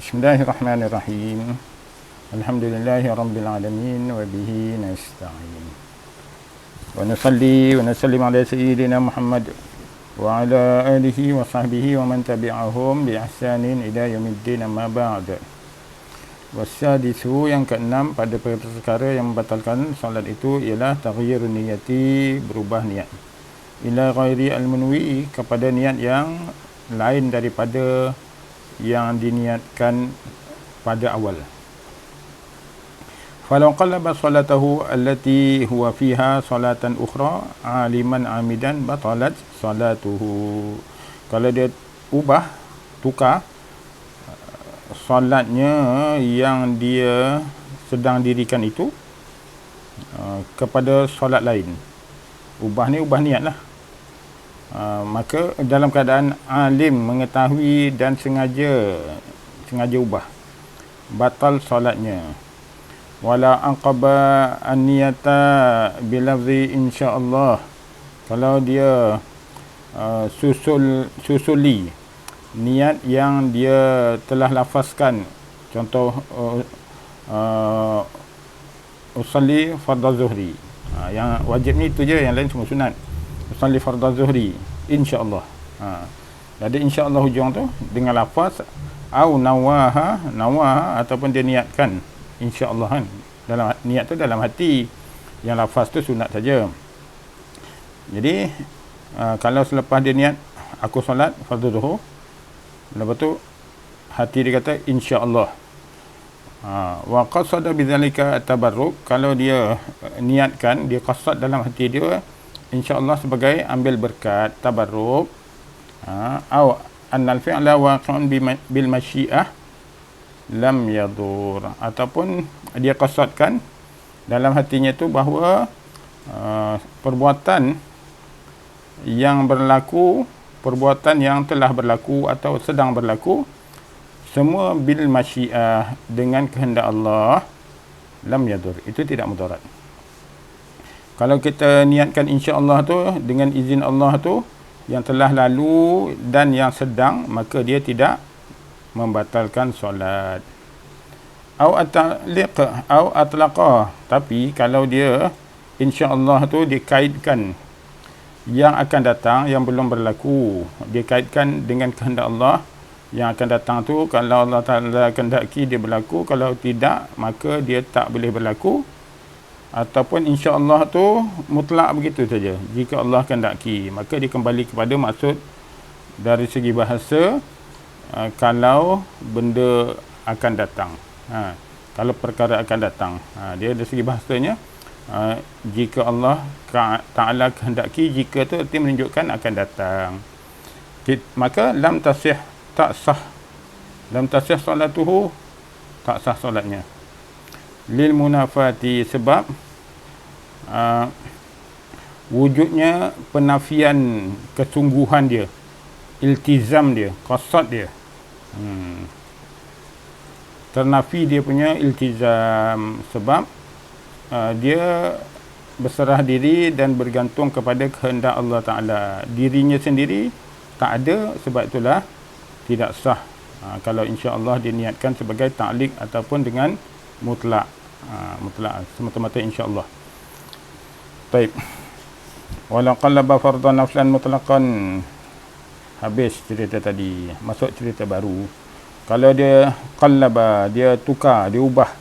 Bismillahirrahmanirrahim. Alhamdulillahi rabbil alamin wa bihi nasta'in. Wa nusalli wa nusallim ala sayyidina Muhammad wa ala alihi wa sahbihi wa man tabi'ahum bi ihsanin ila yaumiddin, amma ba'd. Wassadisu, yang keenam pada perkara yang membatalkan solat itu ialah taghyirun niyati, berubah niat, ila ghairi al-munwi, kepada niat yang lain daripada yang diniatkan pada awal. Falau qallaba salatahu allati huwa fiha salatan ukhra aliman amidan batalat salatuhu. Kalau dia tukar solatnya yang dia sedang dirikan itu kepada solat lain, ubah niat lah. Maka dalam keadaan alim mengetahui dan sengaja ubah, batal solatnya. Wala anqaba an-niyata bilafzi insyaallah, kalau dia susuli niat yang dia telah lafazkan, contoh usalli fardhu zuhri, yang wajib ni itu je, yang lain semua sunat. Usalli fardhu zuhri insyaallah, jadi insyaallah hujung tu dengan lafaz au nawaha ataupun dia niatkan insyaallah kan, dalam niat tu dalam hati, yang lafaz tu sunat saja. Jadi kalau selepas dia niat aku solat fardhu zuhur, lepas tu hati dia kata insyaallah, wa qasada bidzalika tabarruk, kalau dia niatkan, dia qasad dalam hati dia insyaallah sebagai ambil berkat, tabarruk, au annal fi'la waqi'un bil masyiah lam yadur, ataupun dia qasadkan dalam hatinya tu bahawa perbuatan yang berlaku, perbuatan yang telah berlaku atau sedang berlaku, semua bil masyiah, dengan kehendak Allah, lam yadur, itu tidak mudarat. Kalau kita niatkan insya-Allah tu dengan izin Allah tu, yang telah lalu dan yang sedang, maka dia tidak membatalkan solat. Au at-ta'liq au atlaqa, tapi kalau dia insya-Allah tu dikaitkan yang akan datang, yang belum berlaku, dia kaitkan dengan kehendak Allah, yang akan datang tu kalau Allah Ta'ala kehendaki dia berlaku, kalau tidak maka dia tak boleh berlaku. Ataupun insya-Allah tu mutlak begitu saja, jika Allah kehendaki, maka dia kembali kepada maksud dari segi bahasa, kalau benda akan datang, kalau perkara akan datang, dia dari segi bahasanya, jika Allah Ta'ala kehendaki, jika tu arti menunjukkan akan datang, maka lam tasih, tak sah, lam tasih salatuhu, tak sah solatnya. Lil munafati, sebab wujudnya penafian kesungguhan dia, iltizam dia, qasad dia, ternafi dia punya iltizam, sebab dia berserah diri dan bergantung kepada kehendak Allah Ta'ala, dirinya sendiri tak ada, sebab itulah tidak sah kalau insya-Allah diniatkan sebagai ta'liq ataupun dengan mutlak, mutlak semata-mata insya-Allah. Baik. Wala qallaba fardhan naflan mutlaqan, habis cerita tadi, masuk cerita baru. Kalau dia qallaba, dia tukar, dia ubah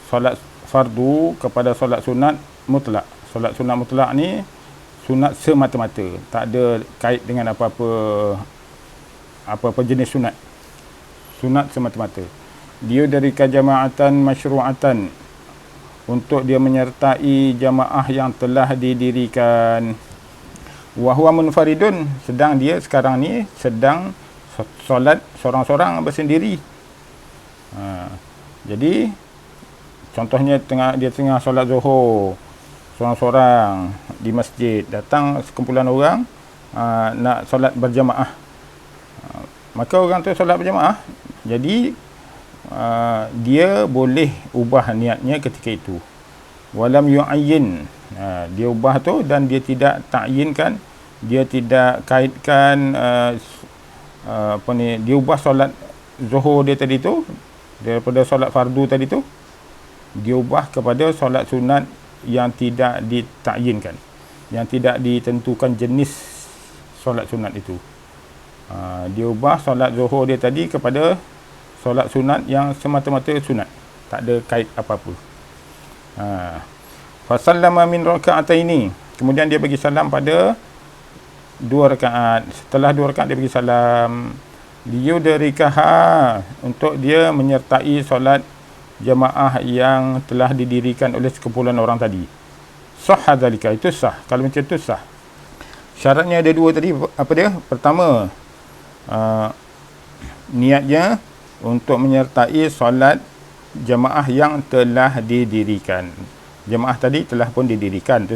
solat fardu kepada solat sunat mutlak. Solat sunat mutlak ni sunat semata-mata, tak ada kait dengan apa-apa jenis sunat. Sunat semata-mata. Dia dari kajamaatan masyru'atan, untuk dia menyertai jamaah yang telah didirikan. Wa huwa munfaridun, sedang dia sekarang ni sedang solat sorang-sorang bersendiri. Jadi contohnya dia tengah solat zuhur sorang-sorang di masjid, datang sekumpulan orang nak solat berjamaah, maka orang tu solat berjamaah, jadi dia boleh ubah niatnya ketika itu. Walam yu'ayyin, dia ubah tu dan dia tidak ta'yinkan, dia tidak kaitkan dia ubah solat zuhur dia tadi tu, daripada solat fardu tadi tu, dia ubah kepada solat sunat yang tidak ditakyinkan, yang tidak ditentukan jenis solat sunat itu. Dia ubah solat zuhur dia tadi kepada solat sunat yang semata-mata sunat, tak ada kait apa-apa. Fasallama min raka'ataini, kemudian dia bagi salam pada 2 rakaat. Setelah 2 rakaat dia bagi salam. Liyudrikaha, untuk dia menyertai solat jamaah yang telah didirikan oleh sekumpulan orang tadi. Sahha dzalika, itu sah. Kalau macam tu sah. Syaratnya ada 2 tadi. Apa dia? Pertama, niatnya untuk menyertai solat jamaah yang telah didirikan. Jamaah tadi telah pun didirikan, itu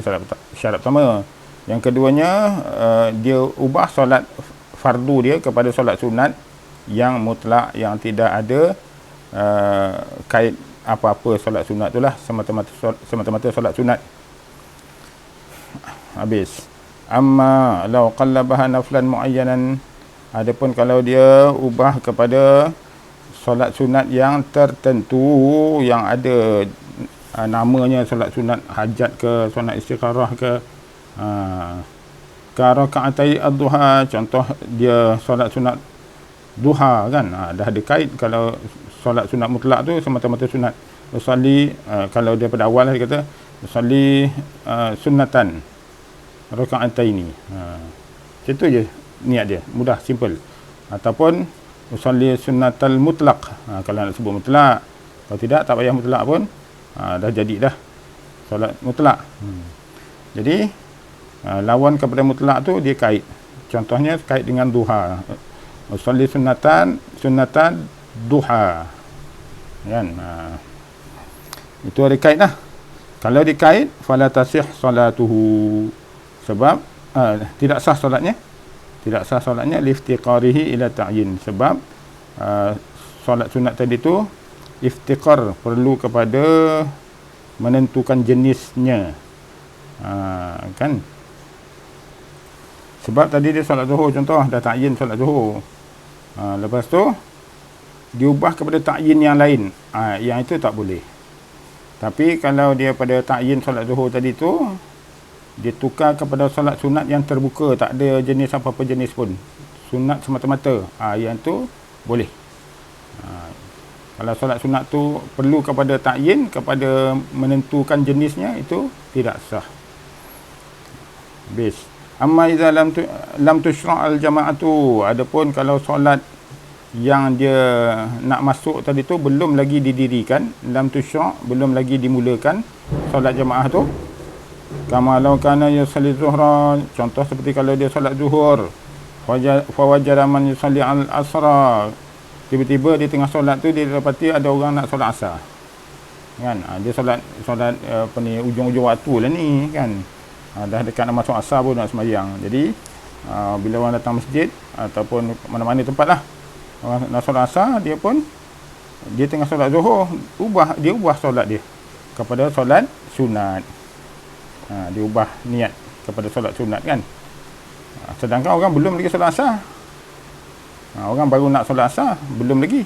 syarat pertama. Yang keduanya, dia ubah solat fardu dia kepada solat sunat yang mutlak, yang tidak ada kait apa-apa solat sunat itulah, semata-mata solat sunat. Habis. Amma law qallabaha naflan muayyanan, adapun kalau dia ubah kepada solat sunat yang tertentu, yang ada namanya solat sunat hajat ke, solat istikharah ke, ka raka'atai ad-duha, contoh dia solat sunat duha kan, dah ada kait. Kalau solat sunat mutlak tu semata-mata sunat. Usalli, kalau daripada awal dia kata usalli sunnatan raka'ataini, macam tu je niat dia, mudah, simple. Ataupun usalli sunnatal mutlaq, kalau nak sebut mutlak. Kalau tidak, tak payah mutlak pun, dah jadi dah solat mutlak. Jadi lawan kepada mutlak tu dia kait. Contohnya kait dengan duha. Usalli sunnatan duha. Kan? Itu ada kait lah. Kalau dikait, fala tasih salatuhu. Sebab tidak sah solatnya. Tidak sah solatnya liftiqarihi ila ta'yin. Sebab solat sunat tadi tu iftiqar, perlu kepada menentukan jenisnya. Kan? Sebab tadi dia solat zuhur, contoh dah ta'yin solat zuhur. Lepas tu diubah kepada ta'yin yang lain. Yang itu tak boleh. Tapi kalau dia pada ta'yin solat zuhur tadi tu, dia tukar kepada solat sunat yang terbuka, tak ada jenis apa-apa jenis pun, sunat semata-mata, yang tu boleh. Kalau solat sunat tu perlu kepada ta'yin, kepada menentukan jenisnya, itu tidak sah. Habis. Amma idza lam tushra' al-jama'atu, adapun kalau solat yang dia nak masuk tadi tu belum lagi didirikan, lam tushra', belum lagi dimulakan solat jamaah tu. Kama law kana yusalli zuhra, contoh seperti kalau dia solat zuhur, fa wajada man yusalli al-asra, tiba-tiba di tengah solat tu dia dapati ada orang nak solat asar. Kan? Dia solat apa ni, ujung-ujung waktu lah ni kan. Dah dekat nak masuk asar pun nak sembahyang. Jadi bila orang datang masjid ataupun mana-mana tempat lah, orang nak solat asar, dia tengah solat zuhur, dia ubah solat dia kepada solat sunat. Dia ubah niat kepada solat sunat kan. Sedangkan orang belum lagi solat asar. Orang baru nak solat asar, belum lagi.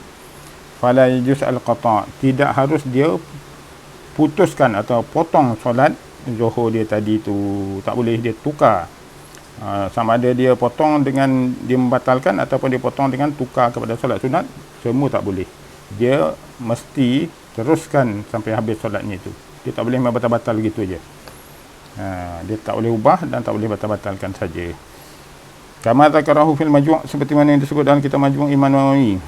Fala yajuz al-qata', tidak harus dia putuskan atau potong solat zuhur dia tadi tu, tak boleh dia tukar. Sama ada dia potong dengan dia membatalkan ataupun dia potong dengan tukar kepada solat sunat, semua tak boleh. Dia mesti teruskan sampai habis solatnya itu. Dia tak boleh batal-batal begitu je. Dia tak boleh ubah dan tak boleh batal-batalkan saja. Kama zakarahu fil majmu', seperti mana yang disebut dalam kitab Majmu' Imam Nawawi.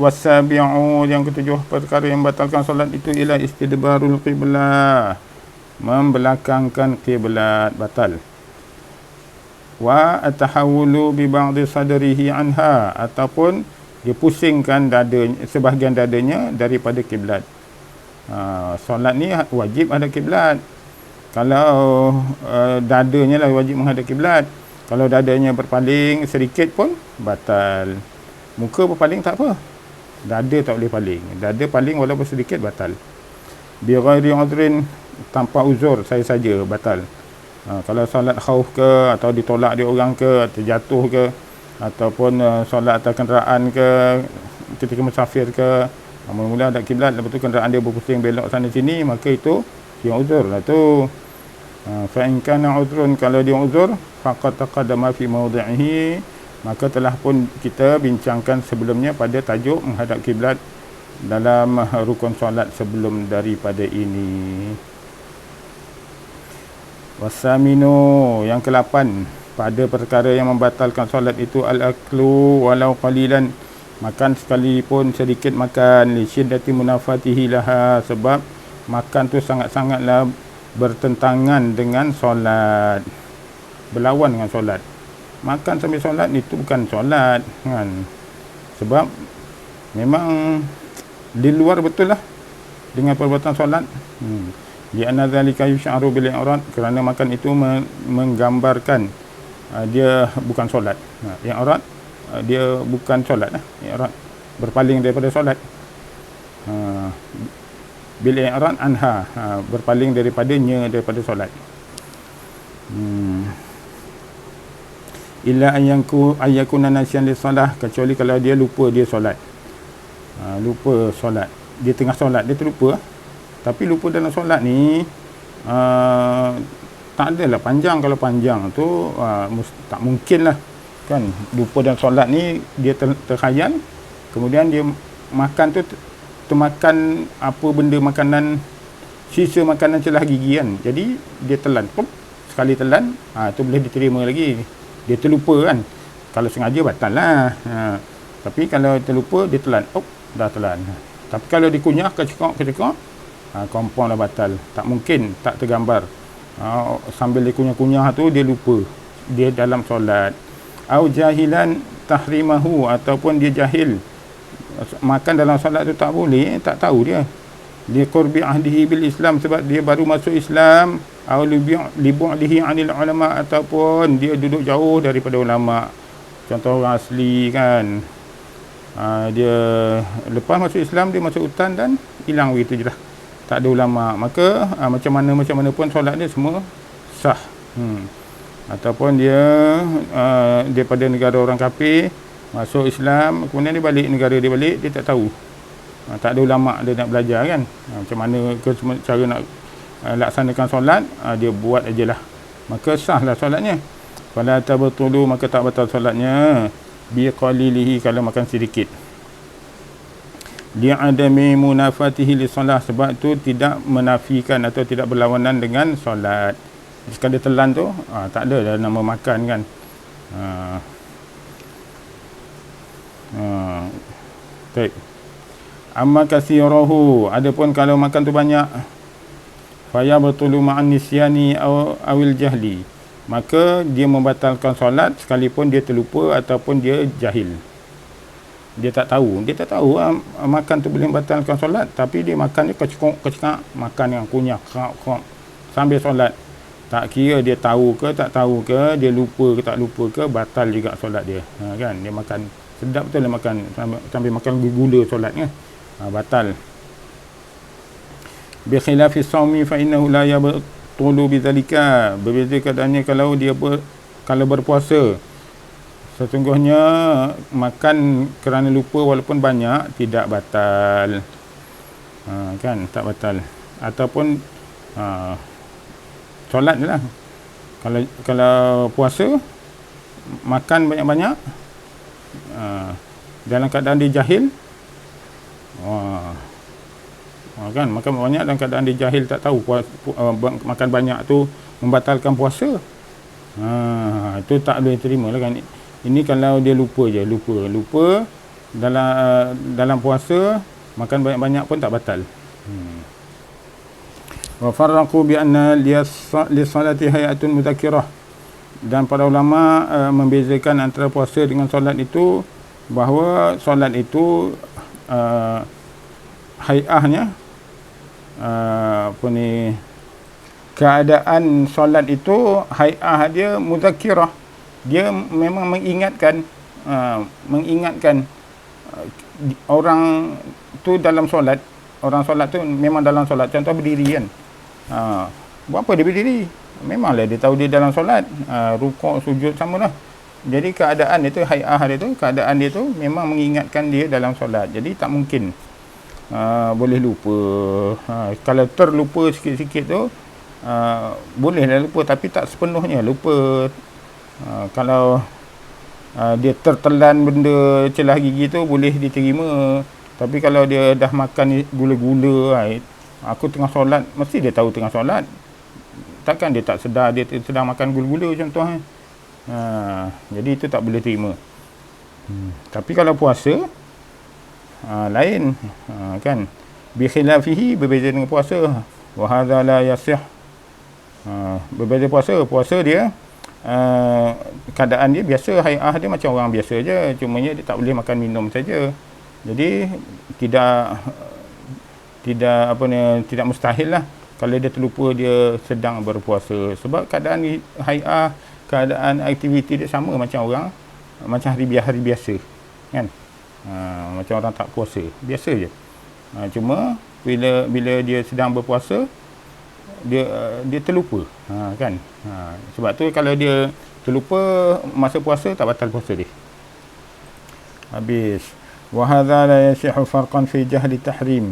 Wasabi'u, yang ketujuh perkara yang membatalkan solat itu ialah istidbarul qiblah, membelakangkan kiblat, batal. Wa atahawulu bi ba'di sadrihi anha, ataupun dia pusingkan dadanya, sebahagian dadanya daripada kiblat. Solat ni wajib ada kiblat. Kalau dadanya lah wajib menghadap kiblat. Kalau dadanya berpaling sedikit pun batal. Muka berpaling tak apa, dada tak boleh paling. Dada paling walaupun sedikit batal. Bi ghairi udhrin, tanpa uzur saja batal. Kalau solat khauf ke, atau ditolak dia orang ke, terjatuh ke, ataupun solat atas kenderaan ke, ketika musafir ke, mula-mula ada kiblat, lepas tu kenderaan dia berpusing belok sana sini, maka itu dia uzur lah tu. Fa in kana uzrun, kalau dia uzur, faqad taqaddama fi mawdi'ihi, maka telah pun kita bincangkan sebelumnya pada tajuk menghadap kiblat dalam rukun solat sebelum daripada ini. Wasaminu, yang ke-8, pada perkara yang membatalkan solat itu al-aklu walau qalilan, makan sekalipun sedikit makan, li syiddati munafatihi laha, sebab makan tu sangat-sangatlah bertentangan dengan solat, berlawan dengan solat. Makan sambil solat itu bukan solat kan, sebab memang di luar betul lah dengan perbuatan solat. Di anna zalika yush'aru bil i'rad, kerana makan itu menggambarkan dia bukan solat. I'rad dia bukan solat lah. I'rad berpaling daripada solat. Bil i'rad anha, berpaling daripadanya, daripada solat. Illa ayyakuna nasyan lis salah, kecuali kalau dia lupa dia solat. Lupa solat, dia tengah solat dia terlupa. Tapi lupa dalam solat ni tak adalah panjang. Kalau panjang tu tak mungkin lah kan. Lupa dalam solat ni dia terkhayal, kemudian dia makan tu termakan apa benda makanan, sisa makanan celah gigi kan, jadi dia telan, sekali telan, tu boleh diterima lagi. Dia terlupa kan, kalau sengaja batal lah. Tapi kalau terlupa dia telan, dah telan. Tapi kalau dikunyah kecekok, kompon dah batal. Tak mungkin tak tergambar. Sambil dia kunyah-kunyah tu dia lupa, dia dalam solat. Au jahilan tahrimahu, ataupun dia jahil makan dalam solat tu tak boleh, tak tahu dia. Dia qurbi ahdihi bil Islam, sebab dia baru masuk Islam. Au li bu'dihi 'anil ulama, ataupun dia duduk jauh daripada ulama. Contoh orang asli kan, dia lepas masuk Islam dia masuk hutan dan hilang begitu je lah, tak ada ulama. Maka macam mana pun solat dia semua sah. Ataupun dia daripada negara orang kafir masuk Islam, kemudian dia balik negara dia balik, dia tak tahu, tak ada ulama dia nak belajar kan, macam mana ke cara nak laksanakan solat, dia buat ajalah, maka sahlah solatnya. Fala tabtulu, maka tak batal solatnya, bi qalilihi, kalau makan sedikit. Dia adami munafatihi li solah, sebab tu tidak menafikan atau tidak berlawanan dengan solat. Sekadar telan tu tak ada dah nama makan kan. Baik. Amma kasirahu, adapun kalau makan tu banyak, faya batulu ma'an nisyani awil jahli, maka dia membatalkan solat sekalipun dia terlupa ataupun dia jahil. Dia tak tahu makan tu boleh membatalkan solat, tapi dia makan dia kecekak, makan yang kunyah sambil solat. Tak kira dia tahu ke tak tahu ke, dia lupa ke tak lupa ke, batal juga solat dia. Kan dia makan sedap betul lah, makan sambil makan gula solatnya, batal. Bi khilafi shaumi fa innahu la yabtulu bidzalika, berbeza keadaannya kalau dia kalau berpuasa. Sesungguhnya makan kerana lupa walaupun banyak tidak batal, kan, tak batal. Ataupun solat je lah. Kalau puasa makan banyak-banyak, dalam keadaan dia jahil, kan, makan banyak dalam keadaan dia jahil, tak tahu makan banyak tu membatalkan puasa, itu tak boleh terima lah kan. Ini kalau dia lupa je, lupa dalam puasa, makan banyak-banyak pun tak batal. Wa farraqu bi anna li salati hayatun mudzakkirah, dan para ulama membezakan antara puasa dengan solat itu, bahawa solat itu hayahnya keadaan solat itu hayah dia mudzakkirah, dia memang mengingatkan orang tu dalam solat. Orang solat tu memang dalam solat, contoh berdiri kan, buat apa dia berdiri, memanglah dia tahu dia dalam solat, rukuk sujud sama lah. Jadi keadaan itu hai'ah dia tu, keadaan dia tu memang mengingatkan dia dalam solat. Jadi tak mungkin boleh lupa. Kalau terlupa sikit-sikit tu bolehlah lupa, tapi tak sepenuhnya lupa. Kalau dia tertelan benda celah gigi tu boleh diterima, tapi kalau dia dah makan gula-gula, aku tengah solat, mesti dia tahu tengah solat, takkan dia tak sedar dia sedang makan gula-gula contohnya. Jadi itu tak boleh terima. Tapi kalau puasa lain, kan, bi khilafihi, berbeza dengan puasa. Wa hadza la yasih. Berbeza puasa dia keadaan dia biasa, hai'ah dia macam orang biasa je, cumanya dia tak boleh makan minum saja. Jadi tidak tidak mustahil lah kalau dia terlupa dia sedang berpuasa, sebab keadaan hai'ah, keadaan aktiviti dia sama macam orang, macam hari biasa kan. Macam orang tak puasa biasa je. Cuma bila dia sedang berpuasa, dia terlupa, kan. Sebab tu kalau dia terlupa masa puasa, tak batal puasa dia. Habis. Wa hadza la yasihu farqan fi jahli tahrim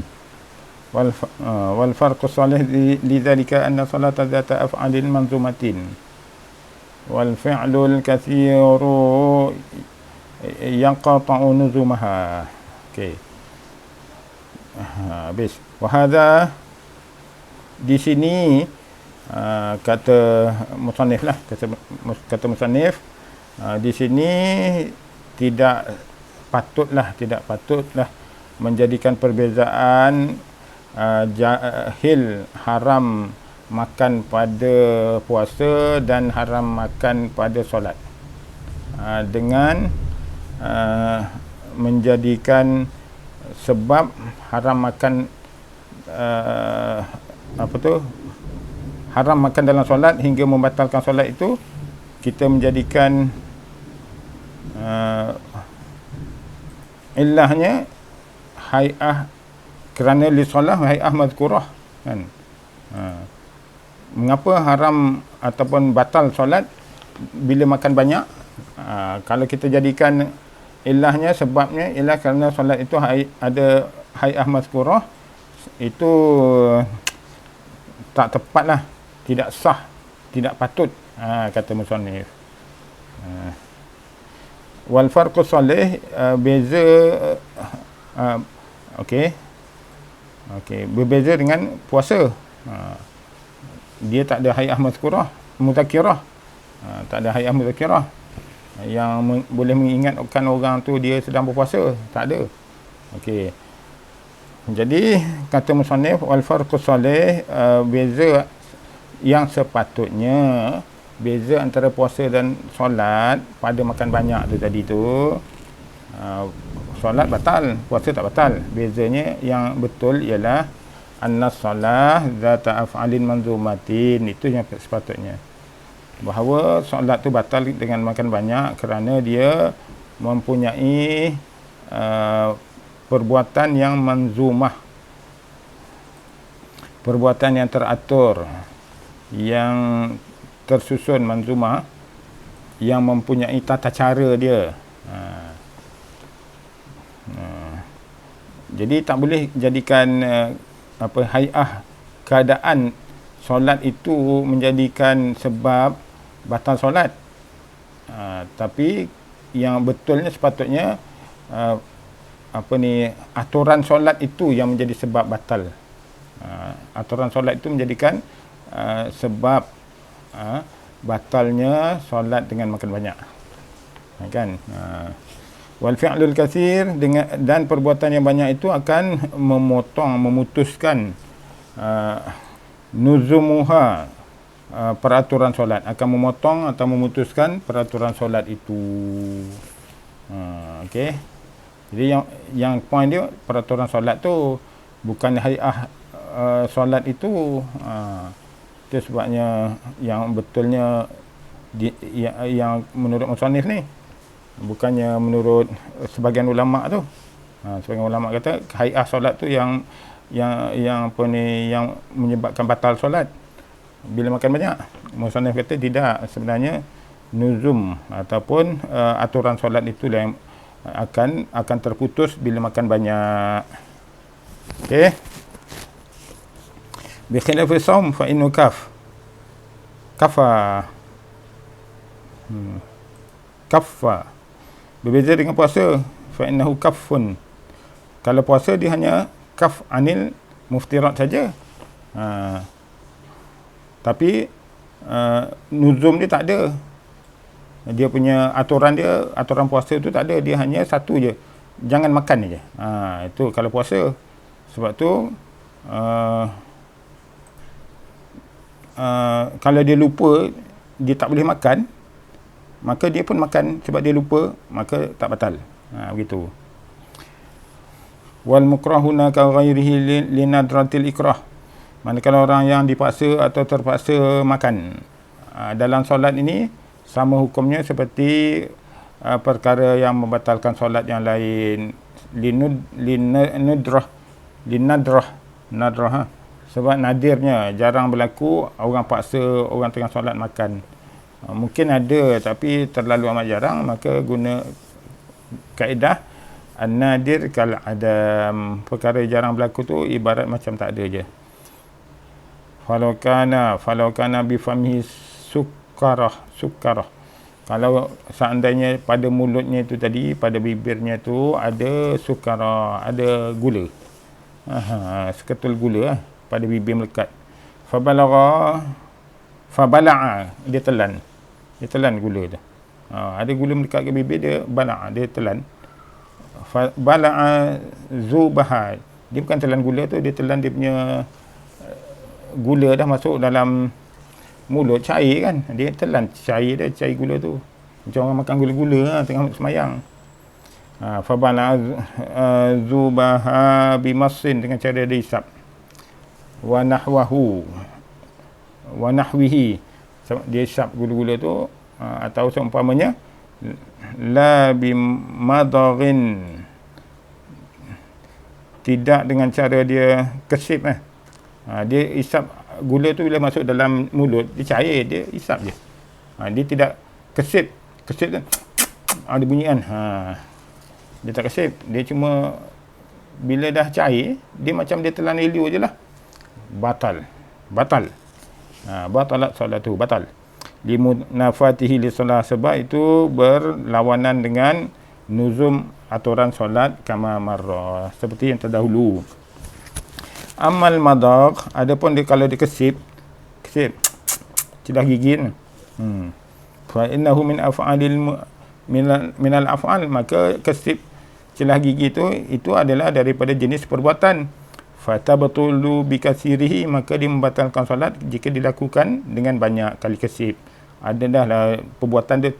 wal farq salih lidzalika anna salata dzata af'alin manzumatin wal fi'lul kathiru yanqata'u nuzumaha. Okey. Habis. Wa hadza, di sini kata musannif lah, kata musannif, di sini tidak patutlah menjadikan perbezaan jahil haram makan pada puasa dan haram makan pada solat dengan menjadikan sebab haram makan haram makan dalam solat hingga membatalkan solat itu, kita menjadikan illahnya hai'ah, kerana li solah hai'ah mazkurah, kan. Mengapa haram ataupun batal solat bila makan banyak? Kalau kita jadikan illahnya, sebabnya ialah kerana solat itu ada hai'ah mazkurah, itu tak tepatlah, tidak sah, tidak patut, kata musannif. Wal farqu salih, beza, okey, berbeza dengan puasa. Dia tak ada hai'ah mazkurah mudzakkirah, tak ada hai'ah mudzakkirah yang boleh mengingatkan orang tu dia sedang berpuasa, tak ada. Okey, jadi kata musannif wal farqu salih, beza yang sepatutnya, beza antara puasa dan solat pada makan banyak tu tadi tu, solat batal, puasa tak batal. Bezanya yang betul ialah annas salah zata af'alin manzumatin, itu yang sepatutnya, bahawa solat tu batal dengan makan banyak kerana dia mempunyai perbuatan yang manzumah, perbuatan yang teratur, yang tersusun, manzumah, yang mempunyai tata cara dia. Jadi tak boleh jadikan hai'ah keadaan solat itu menjadikan sebab batal solat. Tapi yang betulnya sepatutnya aturan solat itu yang menjadi sebab batal. Aturan solat itu menjadikan sebab batalnya solat dengan makan banyak, kan. Wal fi'lul katsir, dan perbuatan yang banyak itu akan memutuskan nuzumuha, peraturan solat, akan memotong atau memutuskan peraturan solat itu. Okey, jadi yang point dia, peraturan solat tu bukan hai'ah solat itu. Itu sebabnya yang betulnya yang menurut musannif ni, bukannya menurut sebagian ulama tu. Sebagian ulama kata hai'ah solat tu yang menyebabkan batal solat bila makan banyak. Musannif kata tidak, sebenarnya nuzum ataupun aturan solat itu yang akan terputus bila makan banyak. Okey. Bi khilafi shaum fa innu kafa. Kaffa. Berbeza dengan puasa, fa innahu kaffun. Kalau puasa dia hanya kaf anil muftirat saja. Tapi nuzum dia tak ada. Dia punya aturan puasa tu tak ada, dia hanya satu je, jangan makan je. Itu kalau puasa. Sebab tu kalau dia lupa dia tak boleh makan, maka dia pun makan sebab dia lupa, maka tak batal. Begitu. Wal mukrahuna ka ghairihi linadratil ikrah. Manakala orang yang dipaksa atau terpaksa makan dalam solat ini sama hukumnya seperti perkara yang membatalkan solat yang lain. Nadrah. Sebab nadirnya jarang berlaku orang paksa orang tengah solat makan. Mungkin ada tapi terlalu amat jarang, maka guna kaedah an-nadir kal adam. Perkara jarang berlaku tu ibarat macam tak ada je. Falau kana bi famihi sukarah. Kalau seandainya pada mulutnya itu tadi, pada bibirnya tu ada sukarah, ada gula. Seketul gula pada bibir melekat. Fabala'a, dia telan gula tu. Ada gula melekat ke bibir, dia bala'a, dia telan. Bala'a zubaha, dia bukan telan gula tu, dia telan dia punya gula dah masuk dalam mulut, cair kan, dia telan cair gula tu, macam orang makan gula-gula tengah semayang. Fabala'a zubaha bimasin, dengan cara dia isap. Wa nahwihi, dia isap gula-gula tu, atau seumpamanya la bimadarin, tidak dengan cara dia kesip. Dia isap gula tu bila masuk dalam mulut, dia cair, dia isap je. Dia tidak kesip tu ada bunyi kan. Dia tak kesip, dia cuma bila dah cair, dia macam dia telan elio je lah. Batal. Batalat solat tu, batal. Limunafatihi li solat, sebab itu berlawanan dengan nuzum aturan solat kama marrah, seperti yang terdahulu. Amal madagh, adapun dia kalau dia kesip celah gigi ni, fa innahu min af'alil minal af'al, maka kesip celah gigi itu adalah daripada jenis perbuatan. Fatabtulu bikasirihi, maka dia membatalkan solat jika dilakukan dengan banyak kali kesip. Ada dah lah perbuatan dia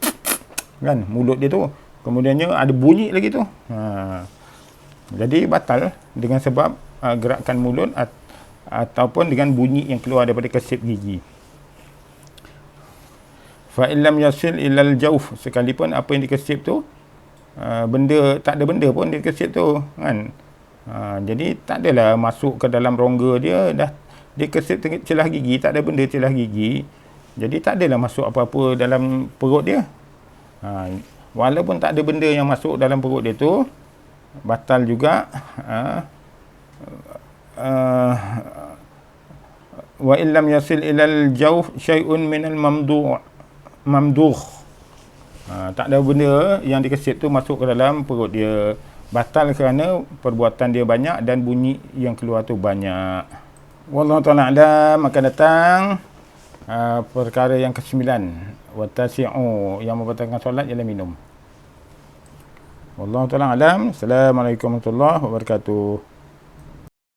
kan, mulut dia tu, kemudiannya ada bunyi lagi tu. Jadi batal dengan sebab gerakan mulut ataupun dengan bunyi yang keluar daripada kesip gigi. Fa illam yasil ilal jawf, sekalipun apa yang dikesip tu benda, tak ada benda pun dikesip tu kan. Jadi tak adalah masuk ke dalam rongga dia, dah dia kesip celah gigi, tak ada benda celah gigi, jadi tak adalah masuk apa-apa dalam perut dia. Walaupun tak ada benda yang masuk dalam perut dia tu, batal juga. Wa illam yasil ilal jawf syai'un minal mamdugh, tak ada benda yang dikesip tu masuk ke dalam perut dia, batal kerana perbuatan dia banyak dan bunyi yang keluar tu banyak. Wallahu ta'ala a'lam. Akan datang perkara yang ke-9, wa tasi'u, yang membatalkan solat ialah minum. Wallahu ta'ala a'lam. Assalamualaikum warahmatullahi wabarakatuh.